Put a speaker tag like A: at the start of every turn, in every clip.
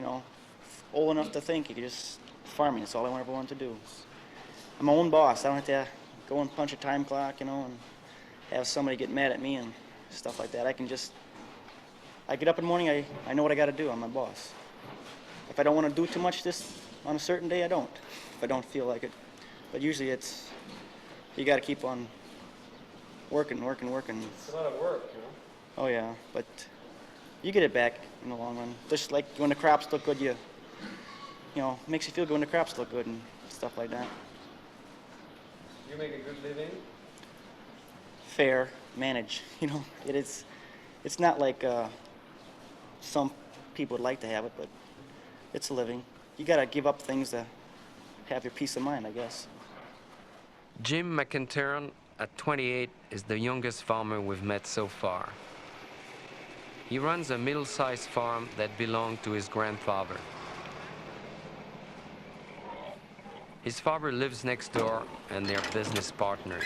A: know, old enough to think you could just farming. That's all I ever wanted to do. I'm my own boss. I don't have to go and punch a time clock, you know, and have somebody get mad at me and stuff like that. I get up in the morning, I know what I got to do. I'm my boss. If I don't want to do too much this on a certain day, I don't. If I don't feel like it. But usually you got to keep on working.
B: It's a lot of work, you know?
A: Oh yeah, but you get it back in the long run. Just like when the crops look good, you know, makes you feel good when the crops look good and stuff like that.
B: You make a good living?
A: Fair, manage, you know. It's not like some people would like to have it, but it's a living. You gotta give up things to have your peace of mind, I guess.
C: Jim McIntyre, at 28, is the youngest farmer we've met so far. He runs a middle-sized farm that belonged to his grandfather. His father lives next door, and they're business partners.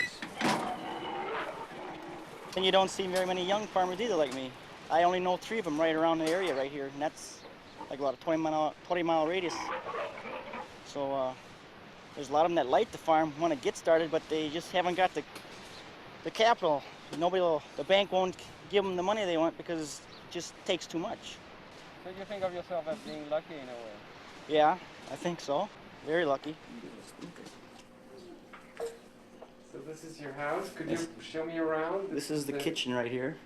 A: And you don't see very many young farmers either like me. I only know 3 of them right around the area right here, and that's like about a 20-mile radius. So there's a lot of them that like the farm, want to get started, but they just haven't got the capital. The bank won't give them the money they want because it just takes too much.
B: So you think of yourself as being lucky in a way?
A: Yeah, I think so. Very lucky.
B: So this is your house? Could you show me around?
A: This is the kitchen right here.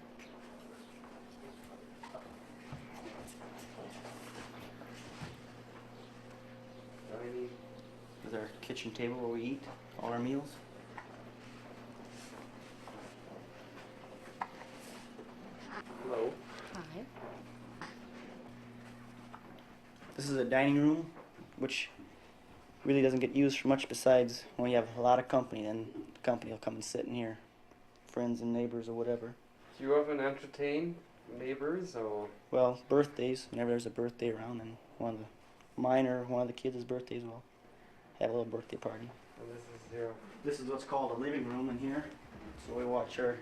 A: This is our kitchen table where we eat all our meals.
B: Hello.
D: Hi.
A: This is a dining room, which really doesn't get used for much besides when you have a lot of company, then the company will come and sit in here. Friends and neighbors or whatever.
B: Do you often entertain neighbors or?
A: Well, birthdays, whenever there's a birthday around, and mine or one of the kids' birthdays, we'll have a little birthday party.
B: And this is your...
A: This is what's called a living room in here. So we watch our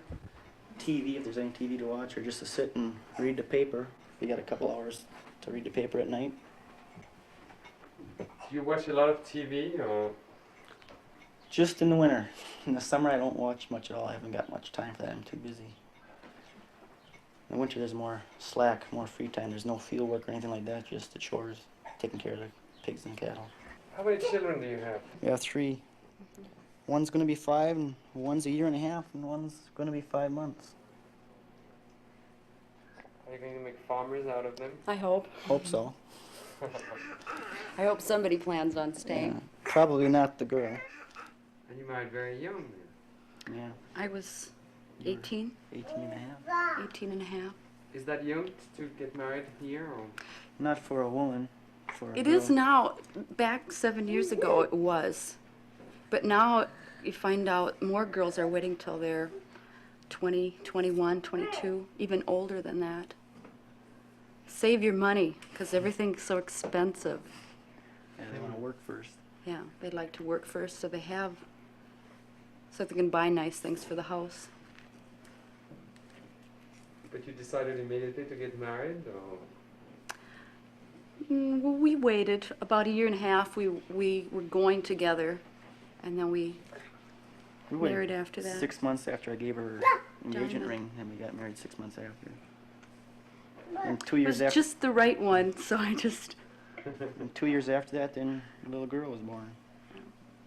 A: TV, if there's any TV to watch, or just to sit and read the paper. We got a couple hours to read the paper at night.
B: Do you watch a lot of TV or?
A: Just in the winter. In the summer I don't watch much at all. I haven't got much time for that. I'm too busy. In the winter there's more slack, more free time. There's no field work or anything like that, just the chores, taking care of the pigs and cattle.
B: How many children do you have?
A: We have 3. One's going to be 5, and one's a year and a half, and one's going to be 5 months.
B: Are you going to make farmers out of them?
D: I hope.
A: Hope so.
D: I hope somebody plans on
A: Yeah.
D: staying.
A: Probably not the girl.
B: And you married very young then.
A: Yeah.
D: I was 18,
A: 18 and a half.
D: 18 and a half.
B: Is that young to get married here or?
A: Not for a woman. For a
D: It
A: girl.
D: is now. Back 7 years ago it was. But now you find out more girls are waiting till they're 20, 21, 22, even older than that. Save your money, because everything's so expensive.
A: Yeah, they want to work first.
D: Yeah, they like to work first so they can buy nice things for the house.
B: But you decided immediately to get married or?
D: Well, we waited about a year and a half. We were going together, and then we
A: waited
D: married after that.
A: 6 months after I gave her her engagement
D: Darn it.
A: ring, and we got married 6 months after. And 2
D: It
A: years
D: was
A: after.
D: just the right one, so I just...
A: And 2 years after that, then a little girl was born.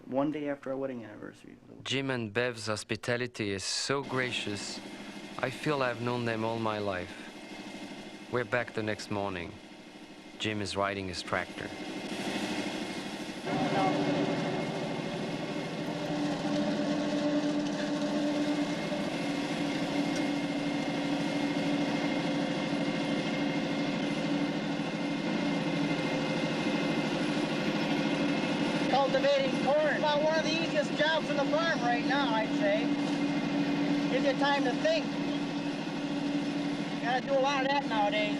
A: One day after our wedding anniversary.
C: Jim and Bev's hospitality is so gracious, I feel I've known them all my life. We're back the next morning. Jim is riding his tractor.
A: Cultivating corn. About one of the easiest jobs on the farm right now, I'd say. Gives you time to think. Gotta do a lot of that nowadays.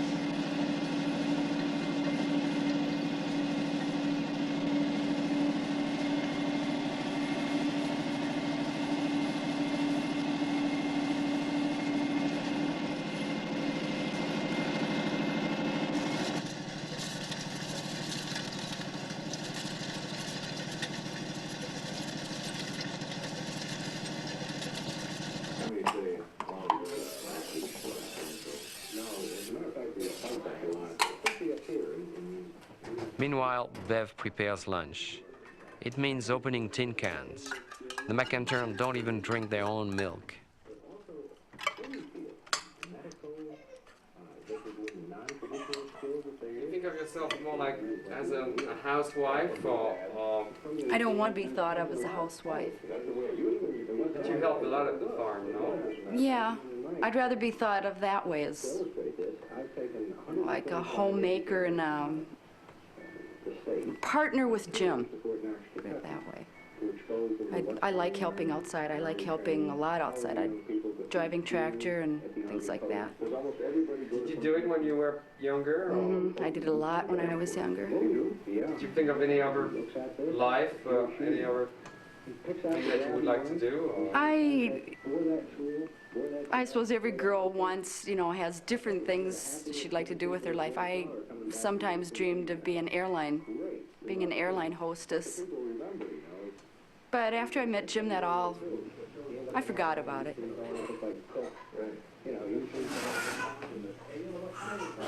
C: Meanwhile, Bev prepares lunch. It means opening tin cans. The McIntyre don't even drink their own milk. You think of yourself more like as a housewife, or
D: I don't want to be thought of as a housewife.
C: but you help a lot at the farm, no?
D: Yeah, I'd rather be thought of that way, as like a homemaker and partner with Jim. Put it that way. I like helping outside. I like helping a lot outside. Driving tractor and things like that.
C: Did you do it when you were younger? Or
D: I did a lot when I was younger.
C: did you think of any other life, any other thing that you would like to do? Or?
D: I suppose every girl wants, you know, has different things she'd like to do with her life. I sometimes dreamed of being an airline hostess. But after I met Jim, I forgot about it.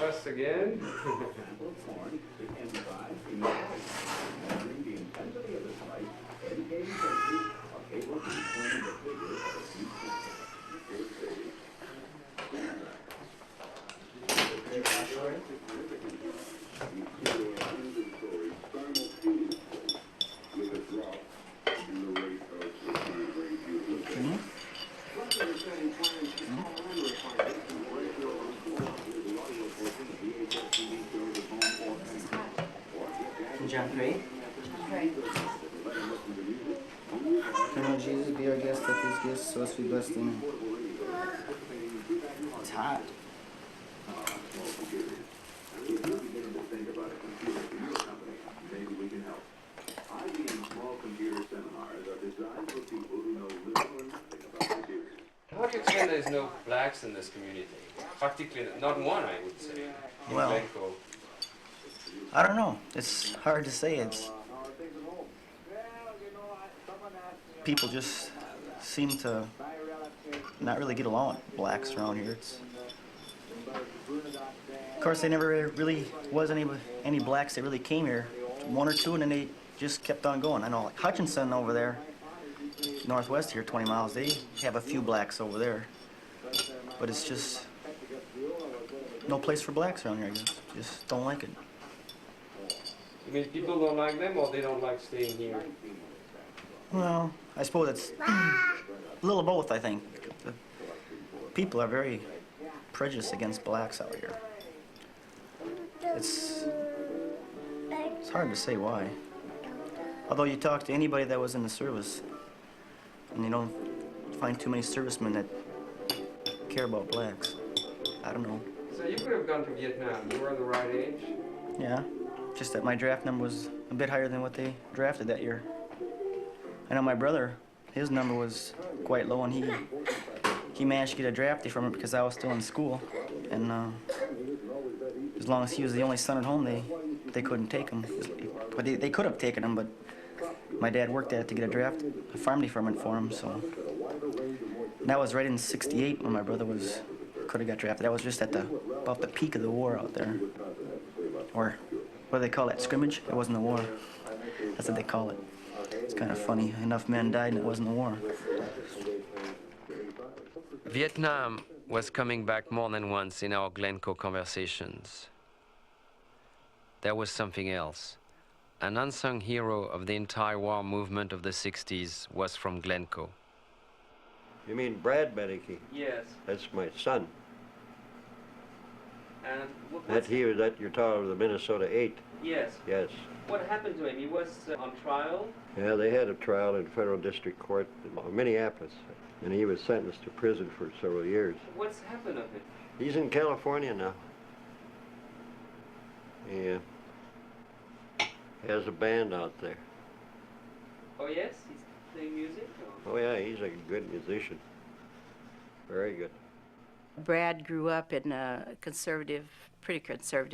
C: Us again?
A: John Gray. Colonel Jesus, be our guest at these gifts, so as to be blessed in. It's hot.
C: How do you explain there's no blacks in this community? Practically not one, I would say. in
A: Well,
C: Glencoe.
A: I don't know. It's hard to say. It's people just seem to not really get along with blacks around here. Of course, there never really was any blacks that really came here. One or two, and then they just kept on going. I know, like Hutchinson over there, northwest here, 20 miles. They have a few blacks over there, but it's just no place for blacks around here. I guess just don't like it.
C: You mean people don't like them, or they don't like staying here?
A: Well, I suppose it's a little of both, I think. The people are very prejudiced against blacks out here. It's hard to say why. Although you talk to anybody that was in the service, and you don't find too many servicemen that care about blacks. I don't know.
C: So you could have gone to Vietnam. You were the right age.
A: Yeah, just that my draft number was a bit higher than what they drafted that year. I know my brother, his number was quite low, and he managed to get a drafty from it because I was still in school. And as long as he was the only son at home, they couldn't take him. But they could have taken him, but my dad worked at it to get a farm deferment for him. So and that was right in '68 when my brother could have got drafted. That was just at about the peak of the war out there, or what do they call that, scrimmage? It wasn't the war. That's what they call it. It's kind of funny. Enough men died and it wasn't the war.
C: Vietnam was coming back more than once in our Glencoe conversations. There was something else. An unsung hero of the anti-war movement of the 60s was from Glencoe.
E: You mean Brad Bedicke?
C: Yes.
E: That's my son.
C: And
E: That he was at your tower of the Minnesota 8.
C: Yes.
E: Yes.
C: What happened to him? He was on trial?
E: Yeah, they had a trial in federal district court in Minneapolis, and he was sentenced to prison for several years.
C: What's happened of him?
E: He's in California now. He has a band out there.
C: Oh yes? He's playing music?
E: Oh yeah, he's a good musician. Very good.
F: Brad grew up in a pretty conservative